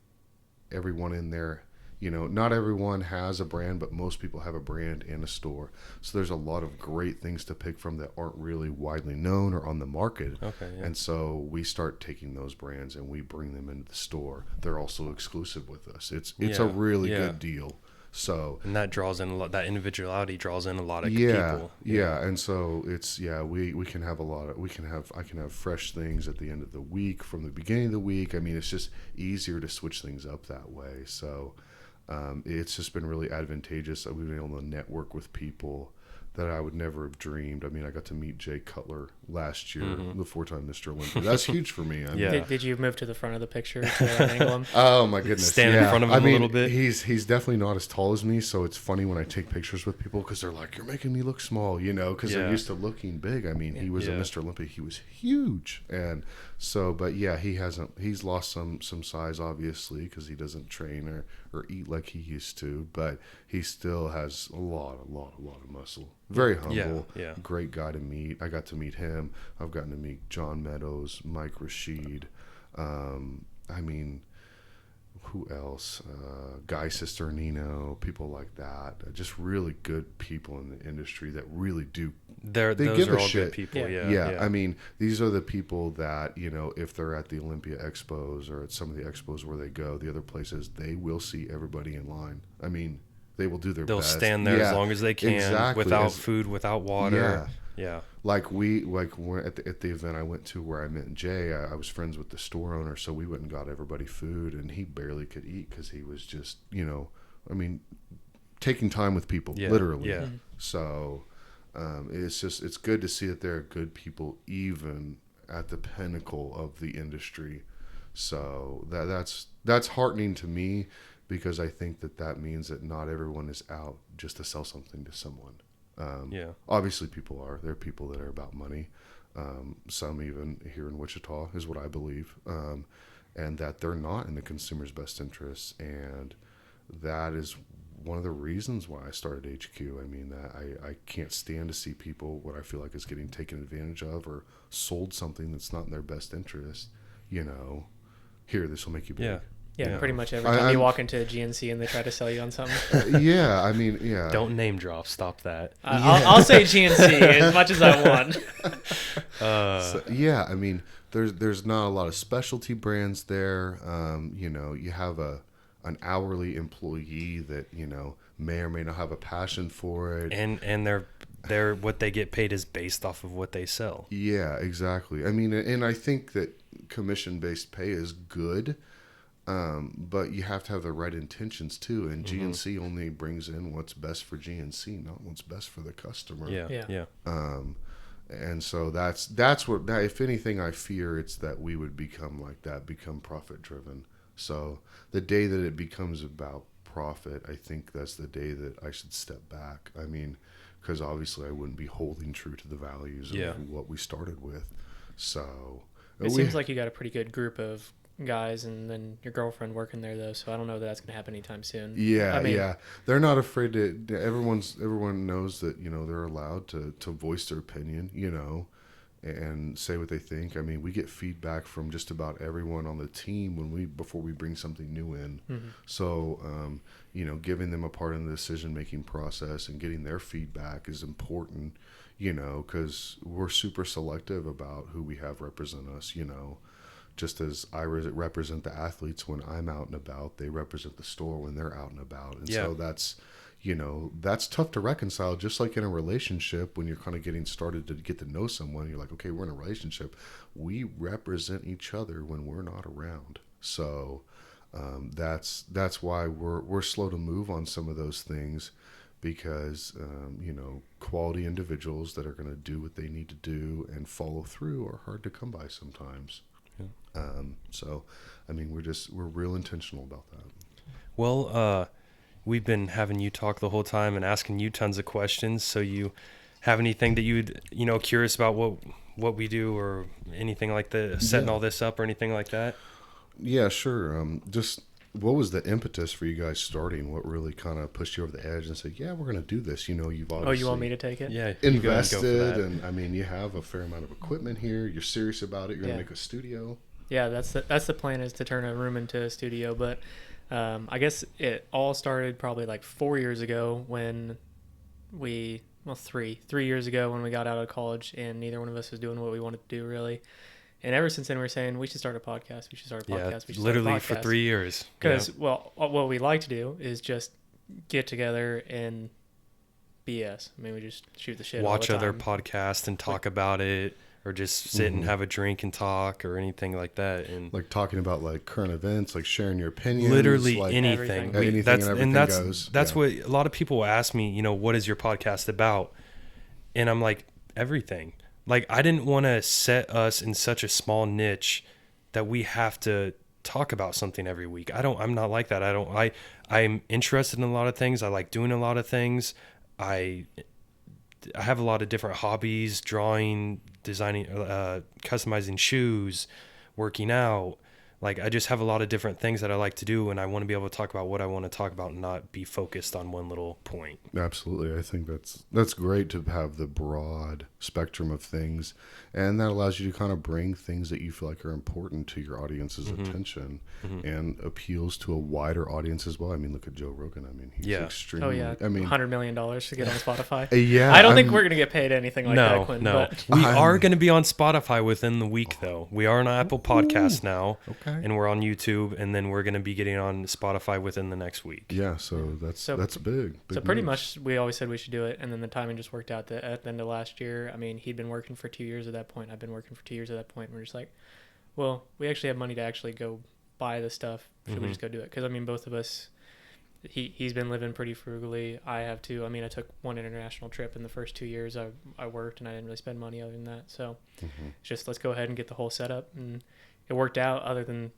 everyone in there, not everyone has a brand, but most people have a brand and a store. So there's a lot of great things to pick from that aren't really widely known or on the market. Okay. Yeah. And so we start taking those brands and we bring them into the store. They're also exclusive with us. It's a really good deal. So, and that draws in a lot. That individuality draws in a lot of people. Yeah, and so it's we can have I can have fresh things at the end of the week from the beginning of the week. I mean, it's just easier to switch things up that way. So. It's just been really advantageous. We've been able to network with people that I would never have dreamed. I mean, I got to meet Jay Cutler last year, the four-time Mr. Olympia. That's huge for me. Did you move to the front of the picture to angle him? Oh my goodness! Stand in front of him a little bit. He's definitely not as tall as me, so it's funny when I take pictures with people because they're like, "You're making me look small," because they're used to looking big. I mean, he was a Mr. Olympia. He was huge, and so, but he's lost some size obviously because he doesn't train or or eat like he used to, but he still has a lot of muscle. Very humble, great guy to meet. I got to meet him. I've gotten to meet John Meadows, Mike Rashid. I mean, who else? Guy Cisternino, people like that. Just really good people in the industry that really do. They those give are a all shit. good people. Yeah. I mean, these are the people that, if they're at the Olympia Expos or at some of the expos where they go, the other places, they will see everybody in line. I mean, they will do their They'll best. They'll stand there as long as they can, without food, without water. Yeah. Like we're at the event I went to where I met Jay, I was friends with the store owner, so we went and got everybody food, and he barely could eat because he was just, taking time with people, literally. Yeah. So it's good to see that there are good people even at the pinnacle of the industry. So that's heartening to me, because I think that means that not everyone is out just to sell something to someone. Obviously people are. There are people that are about money. Some even here in Wichita is what I believe. And that they're not in the consumer's best interests. And that is one of the reasons why I started HQ. I mean, that I can't stand to see people, what I feel like is getting taken advantage of or sold something that's not in their best interest. Here, this will make you big. Yeah, pretty much every time you walk into a GNC and they try to sell you on something. I mean. Don't name drop. Stop that. I'll say GNC as much as I want. I mean, there's not a lot of specialty brands there. You have an hourly employee that may or may not have a passion for it, and they're what they get paid is based off of what they sell. Yeah, exactly. I mean, and I think that commission-based pay is good. But you have to have the right intentions too, and GNC only brings in what's best for GNC, not what's best for the customer. Yeah. And so that's what, if anything, I fear it's that we would become like that, become profit driven. So the day that it becomes about profit, I think that's the day that I should step back. I mean, because obviously I wouldn't be holding true to the values of what we started with. So it seems like you got a pretty good group of guys, and then your girlfriend working there though, so I don't know that that's going to happen anytime soon. They're not afraid to. Everyone knows that they're allowed to voice their opinion, and say what they think. I mean, we get feedback from just about everyone on the team before we bring something new in. So giving them a part in the decision making process and getting their feedback is important, because we're super selective about who we have represent us. Just as I represent the athletes when I'm out and about, they represent the store when they're out and about. And so that's tough to reconcile. Just like in a relationship, when you're kind of getting started to get to know someone, you're like, okay, we're in a relationship. We represent each other when we're not around. So that's why we're slow to move on some of those things, because quality individuals that are going to do what they need to do and follow through are hard to come by sometimes. So, I mean, we're real intentional about that. Well, we've been having you talk the whole time and asking you tons of questions. So you have anything that you'd, curious about what we do or anything like that, setting all this up or anything like that? Yeah, sure. Just what was the impetus for you guys starting? What really kind of pushed you over the edge and said, yeah, we're going to do this? You've obviously... Oh, you want me to take it? Yeah. Invested, and I mean, you have a fair amount of equipment here. You're serious about it. You're going to make a studio. Yeah, that's the plan, is to turn a room into a studio. But I guess it all started probably like 4 years ago when three years ago when we got out of college, and neither one of us was doing what we wanted to do really. And ever since then, we're saying we should start a podcast. Literally for 3 years. Because what we like to do is just get together and BS. I mean, we just shoot the shit. Watch other podcasts and talk about it. Or just sit and have a drink and talk, or anything like that, and like talking about like current events, like sharing your opinions, literally like anything. That's what a lot of people will ask me. What is your podcast about? And I'm like, everything. Like, I didn't want to set us in such a small niche that we have to talk about something every week. I'm not like that. I'm interested in a lot of things. I like doing a lot of things. I have a lot of different hobbies: drawing, designing, customizing shoes, working out. like I just have a lot of different things that I like to do, and I want to be able to talk about what I want to talk about and not be focused on one little point. Absolutely. I think that's great to have the broad spectrum of things, and that allows you to kind of bring things that you feel like are important to your audience's attention and appeals to a wider audience as well. I mean, look at Joe Rogan. I mean, he's extremely, Oh yeah. I mean, $100 million to get on Spotify. yeah. I don't think we're going to get paid anything like that, No, Quinn. no. But We are going to be on Spotify within the week, though. We are on Apple Podcasts now, Okay. and we're on YouTube, and then we're going to be getting on Spotify within the next week. Yeah, so that's big. So pretty much we always said we should do it, and then the timing just worked out that at the end of last year, I mean, he'd been working for 2 years at that point. I've been working for 2 years at that point. And we're just like, well, we actually have money to actually go buy the stuff. Should we just go do it? Because, I mean, both of us, he's been living pretty frugally. I have too. I mean, I took one international trip in the first 2 years. I worked, and I didn't really spend money other than that. So it's just let's go ahead and get the whole setup. And it worked out other than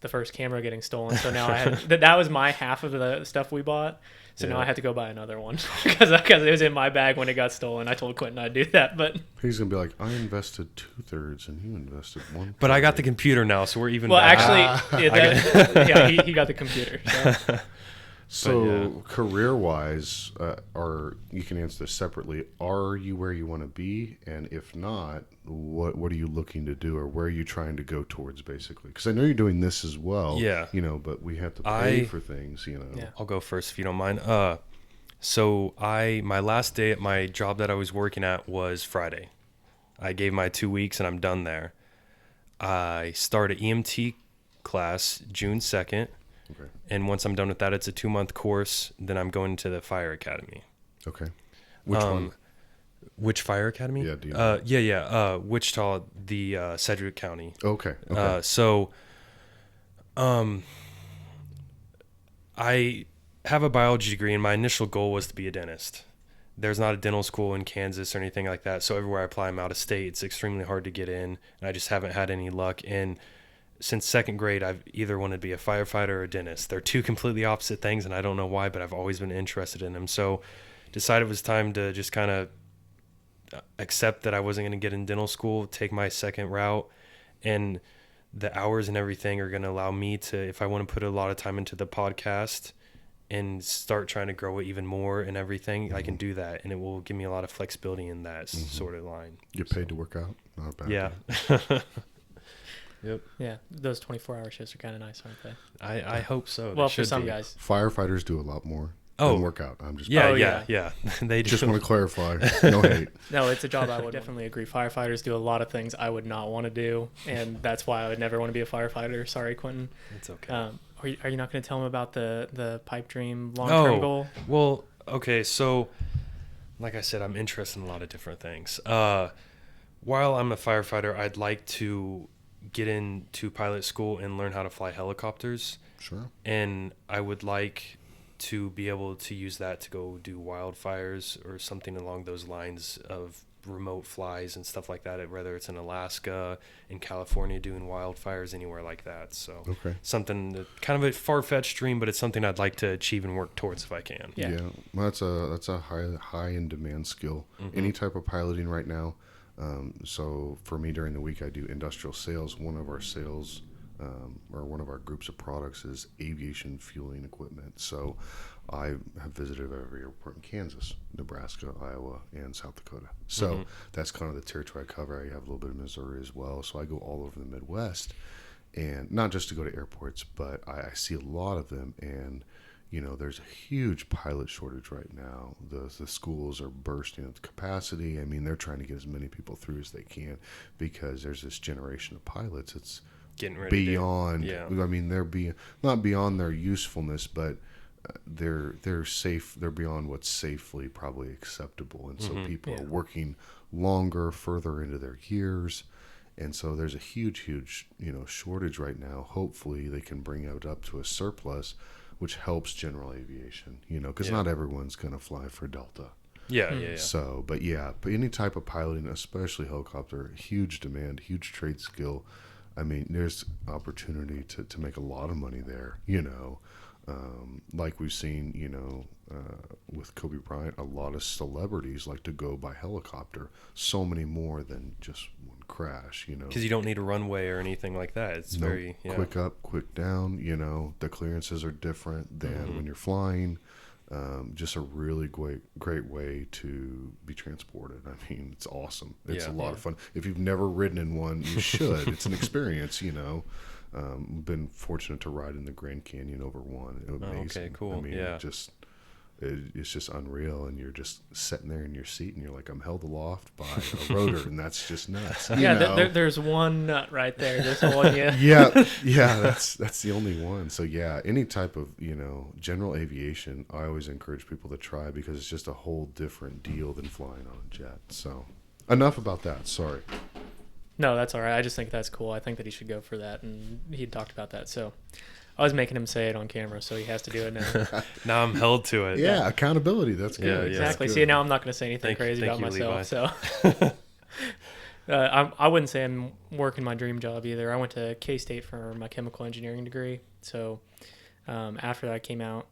the first camera getting stolen. So now I had that was my half of the stuff we bought. So now I had to go buy another one because it was in my bag when it got stolen. I told Quentin I'd do that, but he's gonna be like, I invested 2/3 and you invested 1/3. But I got the computer now, so we're even. well, back. actually, yeah, he got the computer. So. So career-wise, are you can answer this separately. Are you where you want to be, and if not, what are you looking to do, or where are you trying to go towards, basically? Because I know you're doing this as well. Yeah. You know, but we have to pay for things. You know. Yeah. I'll go first if you don't mind. So my last day at my job that I was working at was Friday. I gave my 2 weeks and I'm done there. I start an EMT class June 2nd. Okay. And once I'm done with that, it's a 2-month course. Then I'm going to the fire academy. Okay. Which one? Which fire academy? Yeah. Do you know? Wichita, the Sedgwick County. Okay. Okay. I have a biology degree, and my initial goal was to be a dentist. There's not a dental school in Kansas or anything like that, so everywhere I apply, I'm out of state. It's extremely hard to get in, and I just haven't had any luck. And since second grade, I've either wanted to be a firefighter or a dentist. They're two completely opposite things, and I don't know why, but I've always been interested in them. So decided it was time to just kind of accept that I wasn't going to get in dental school, take my second route, and the hours and everything are going to allow me to, if I want to put a lot of time into the podcast and start trying to grow it even more and everything, I can do that, and it will give me a lot of flexibility in that sort of line. Get paid to work out. Not bad. Yeah. Yep. Yeah, those 24-hour shifts are kind of nice, aren't they? I hope so. Well, They for should some be. guys. Firefighters do a lot more than work out. I'm just Yeah, Oh, yeah, yeah. yeah. They do. just want to clarify. No hate. No, it's a job I would definitely agree. Firefighters do a lot of things I would not want to do, and that's why I would never want to be a firefighter. Sorry, Quentin. It's okay. Are you not going to tell him about the pipe dream long-term goal? Well, okay, so like I said, I'm interested in a lot of different things. While I'm a firefighter, I'd like to get into pilot school and learn how to fly helicopters. Sure. And I would like to be able to use that to go do wildfires or something along those lines of remote flies and stuff like that, whether it's in Alaska, in California, doing wildfires, anywhere like that. So something that, kind of a far-fetched dream, but it's something I'd like to achieve and work towards if I can. Yeah. Well, that's a high in demand skill. Any type of piloting right now. So for me during the week, I do industrial sales. One of our sales or one of our groups of products is aviation fueling equipment. So I have visited every airport in Kansas, Nebraska, Iowa, and South Dakota. So that's kind of the territory I cover. I have a little bit of Missouri as well. So I go all over the Midwest, and not just to go to airports, but I see a lot of them. And you know, there's a huge pilot shortage right now. The schools are bursting at capacity. I mean, they're trying to get as many people through as they can because there's this generation of pilots. It's getting ready beyond. I mean, they're not beyond their usefulness, but they're safe. They're beyond what's safely probably acceptable, and so people are working longer, further into their years. And so there's a huge, shortage right now. Hopefully they can bring it up to a surplus, which helps general aviation, because not everyone's going to fly for Delta. Yeah. So, but any type of piloting, especially helicopter, huge demand, huge trade skill. I mean, there's opportunity to make a lot of money there, like we've seen, with Kobe Bryant, a lot of celebrities like to go by helicopter, so many more than just one crash, you know. Because you don't need a runway or anything like that. It's very quick up, quick down. You know, the clearances are different than when you're flying. Just a really great way to be transported. I mean, it's awesome. It's a lot of fun. If you've never ridden in one, you should. It's an experience, you know. Been fortunate to ride in the Grand Canyon over one. It was amazing. Okay, cool. I mean, it's just unreal, and you're just sitting there in your seat, and you're like, I'm held aloft by a rotor, and that's just nuts. There's one nut right there. Just holding you. yeah. That's the only one. So yeah, any type of, you know, general aviation, I always encourage people to try, because it's just a whole different deal than flying on a jet. So enough about that. Sorry. No, that's all right. I just think that's cool. I think that he should go for that, and he talked about that. So I was making him say it on camera, so he has to do it now. Now I'm held to it. Yeah, accountability. That's good. Yeah, exactly. Good. See, now I'm not going to say anything crazy about myself. Levi. So I wouldn't say I'm working my dream job either. I went to K-State for my chemical engineering degree. So after that came out,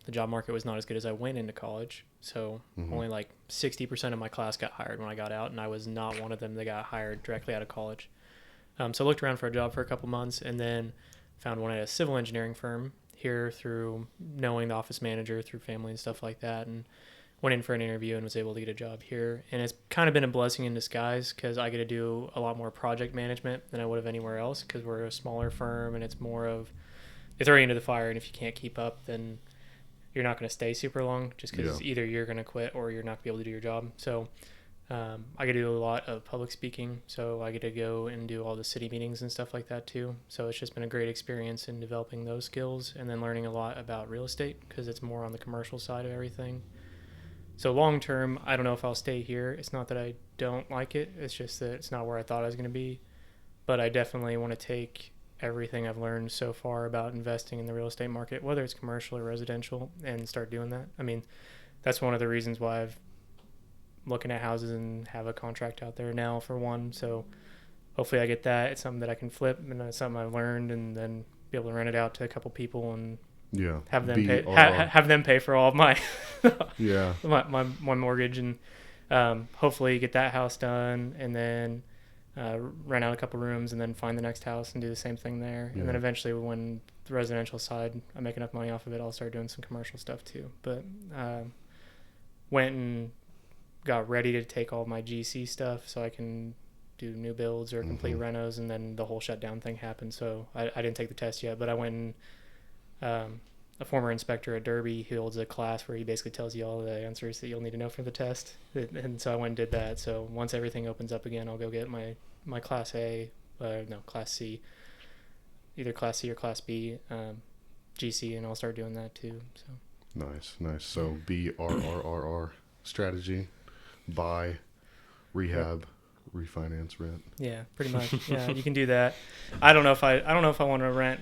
the job market was not as good as I went into college. So only like 60% of my class got hired when I got out, and I was not one of them that got hired directly out of college. So I looked around for a job for a couple months, and then found one at a civil engineering firm here through knowing the office manager through family and stuff like that, and went in for an interview and was able to get a job here. And it's kind of been a blessing in disguise, because I get to do a lot more project management than I would have anywhere else, because we're a smaller firm, and it's more of they throw you into the fire, and if you can't keep up, then you're not going to stay super long, just because either you're going to quit or you're not going to be able to do your job. So I get to do a lot of public speaking, so I get to go and do all the city meetings and stuff like that too. So it's just been a great experience in developing those skills, and then learning a lot about real estate, because it's more on the commercial side of everything. So long term, I don't know if I'll stay here. It's not that I don't like it, it's just that it's not where I thought I was going to be. But I definitely want to take everything I've learned so far about investing in the real estate market, whether it's commercial or residential, and start doing that. I mean, that's one of the reasons why I've looking at houses and have a contract out there now for one. So hopefully I get that. It's something that I can flip, and it's something I've learned, and then be able to rent it out to a couple people and have them pay have them pay for all of my my mortgage, and hopefully get that house done, and then rent out a couple rooms, and then find the next house and do the same thing there. And then eventually, when the residential side, I make enough money off of it, I'll start doing some commercial stuff too. But went and got ready to take all my GC stuff so I can do new builds or complete renos, and then the whole shutdown thing happened. So I didn't take the test yet, but I went and a former inspector at Derby, he holds a class where he basically tells you all the answers that you'll need to know for the test. And so I went and did that. So once everything opens up again, I'll go get my Class A, Class C, either Class C or Class B, GC, and I'll start doing that too. So Nice. So BRRRR strategy: buy, rehab, refinance, rent. Yeah, pretty much. Yeah, you can do that. I don't know if I want to rent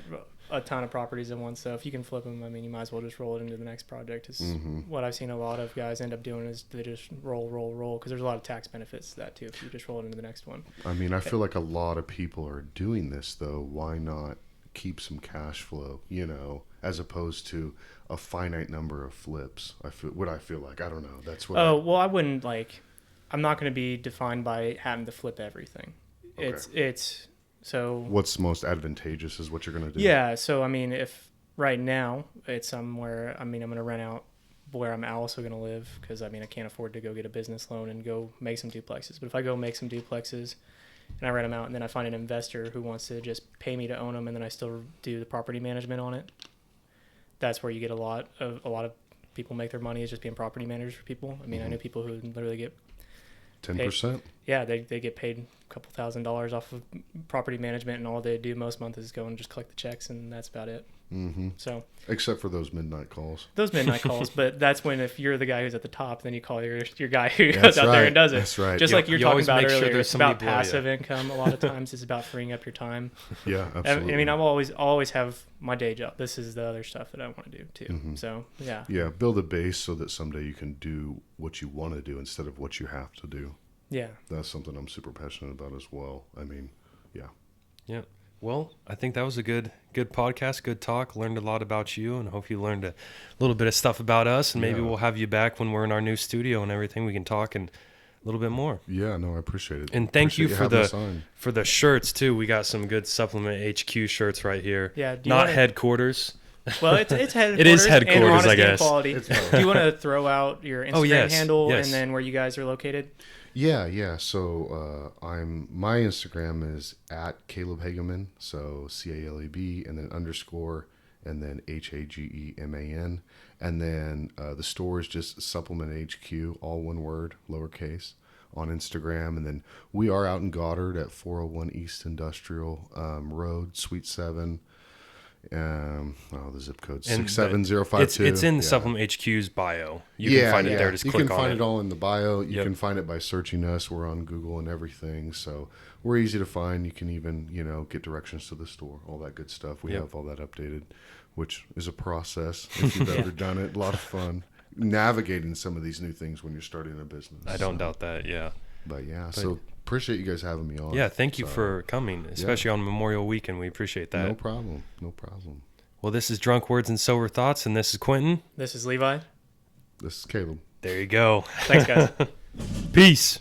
a ton of properties at once. So if you can flip them, I mean, you might as well just roll it into the next project. Is what I've seen a lot of guys end up doing, is they just roll, because there's a lot of tax benefits to that too if you just roll it into the next one. I mean, I feel like a lot of people are doing this though. Why not keep some cash flow, you know, as opposed to a finite number of flips? I feel like, I don't know. That's what. Well, I wouldn't I'm not going to be defined by having to flip everything. Okay. It's so. What's most advantageous is what you're going to do. Yeah. So, I mean, if right now it's somewhere, I mean, I'm going to rent out where I'm also going to live, because I mean, I can't afford to go get a business loan and go make some duplexes. But if I go make some duplexes and I rent them out, and then I find an investor who wants to just pay me to own them, and then I still do the property management on it, that's where you get a lot of people make their money, is just being property managers for people. I mean, I know people who literally get 10%. Yeah, they get paid a couple $1,000s off of property management, and all they do most months is go and just collect the checks, and that's about it. So except for those midnight calls. But that's when, if you're the guy who's at the top, then you call your guy who goes out there and does it. That's right. Just like you're talking about earlier, sure it's about passive income. A lot of times it's about freeing up your time. Yeah, absolutely. I mean, I'll always have my day job. This is the other stuff that I want to do too. So yeah. Yeah, build a base so that someday you can do what you want to do instead of what you have to do. Yeah. That's something I'm super passionate about as well. I mean, yeah. Yeah. Well, I think that was a good podcast, good talk. Learned a lot about you, and hope you learned a little bit of stuff about us. And maybe we'll have you back when we're in our new studio and everything. We can talk and little bit more. Yeah, no, I appreciate it. And thank you Appreciate for having us on. for the shirts too. We got some good Supplement HQ shirts right here. Yeah, do you not wanna- headquarters. Well, it's headquarters. It is and headquarters, honesty I and guess. Quality. It's both. Do you want to throw out your Instagram Oh, yes, handle yes. and then where you guys are located? Yeah. So my Instagram is at Kaleb Hageman. So CALEB and then underscore and then HAGEMAN. And then the store is just Supplement HQ, all one word, lowercase, on Instagram. And then we are out in Goddard at 401 East Industrial Road, Suite 7. The zip code And 67052. It's in Yeah. Supplement HQ's bio. You can find it there. Just you click can on find it. it all in the bio. You Yep. can find it by searching us. We're on Google and everything, so we're easy to find. You can even get directions to the store, all that good stuff. We Yep. have all that updated, which is a process if you've ever done it. A lot of fun navigating some of these new things when you're starting a business. I don't doubt that. Yeah. But so appreciate you guys having me on. Yeah. Thank you So, for coming, especially on Memorial Weekend. We appreciate that. No problem. Well, this is Drunk Words and Sober Thoughts, and this is Quentin. This is Levi. This is Kaleb. There you go. Thanks, guys. Peace.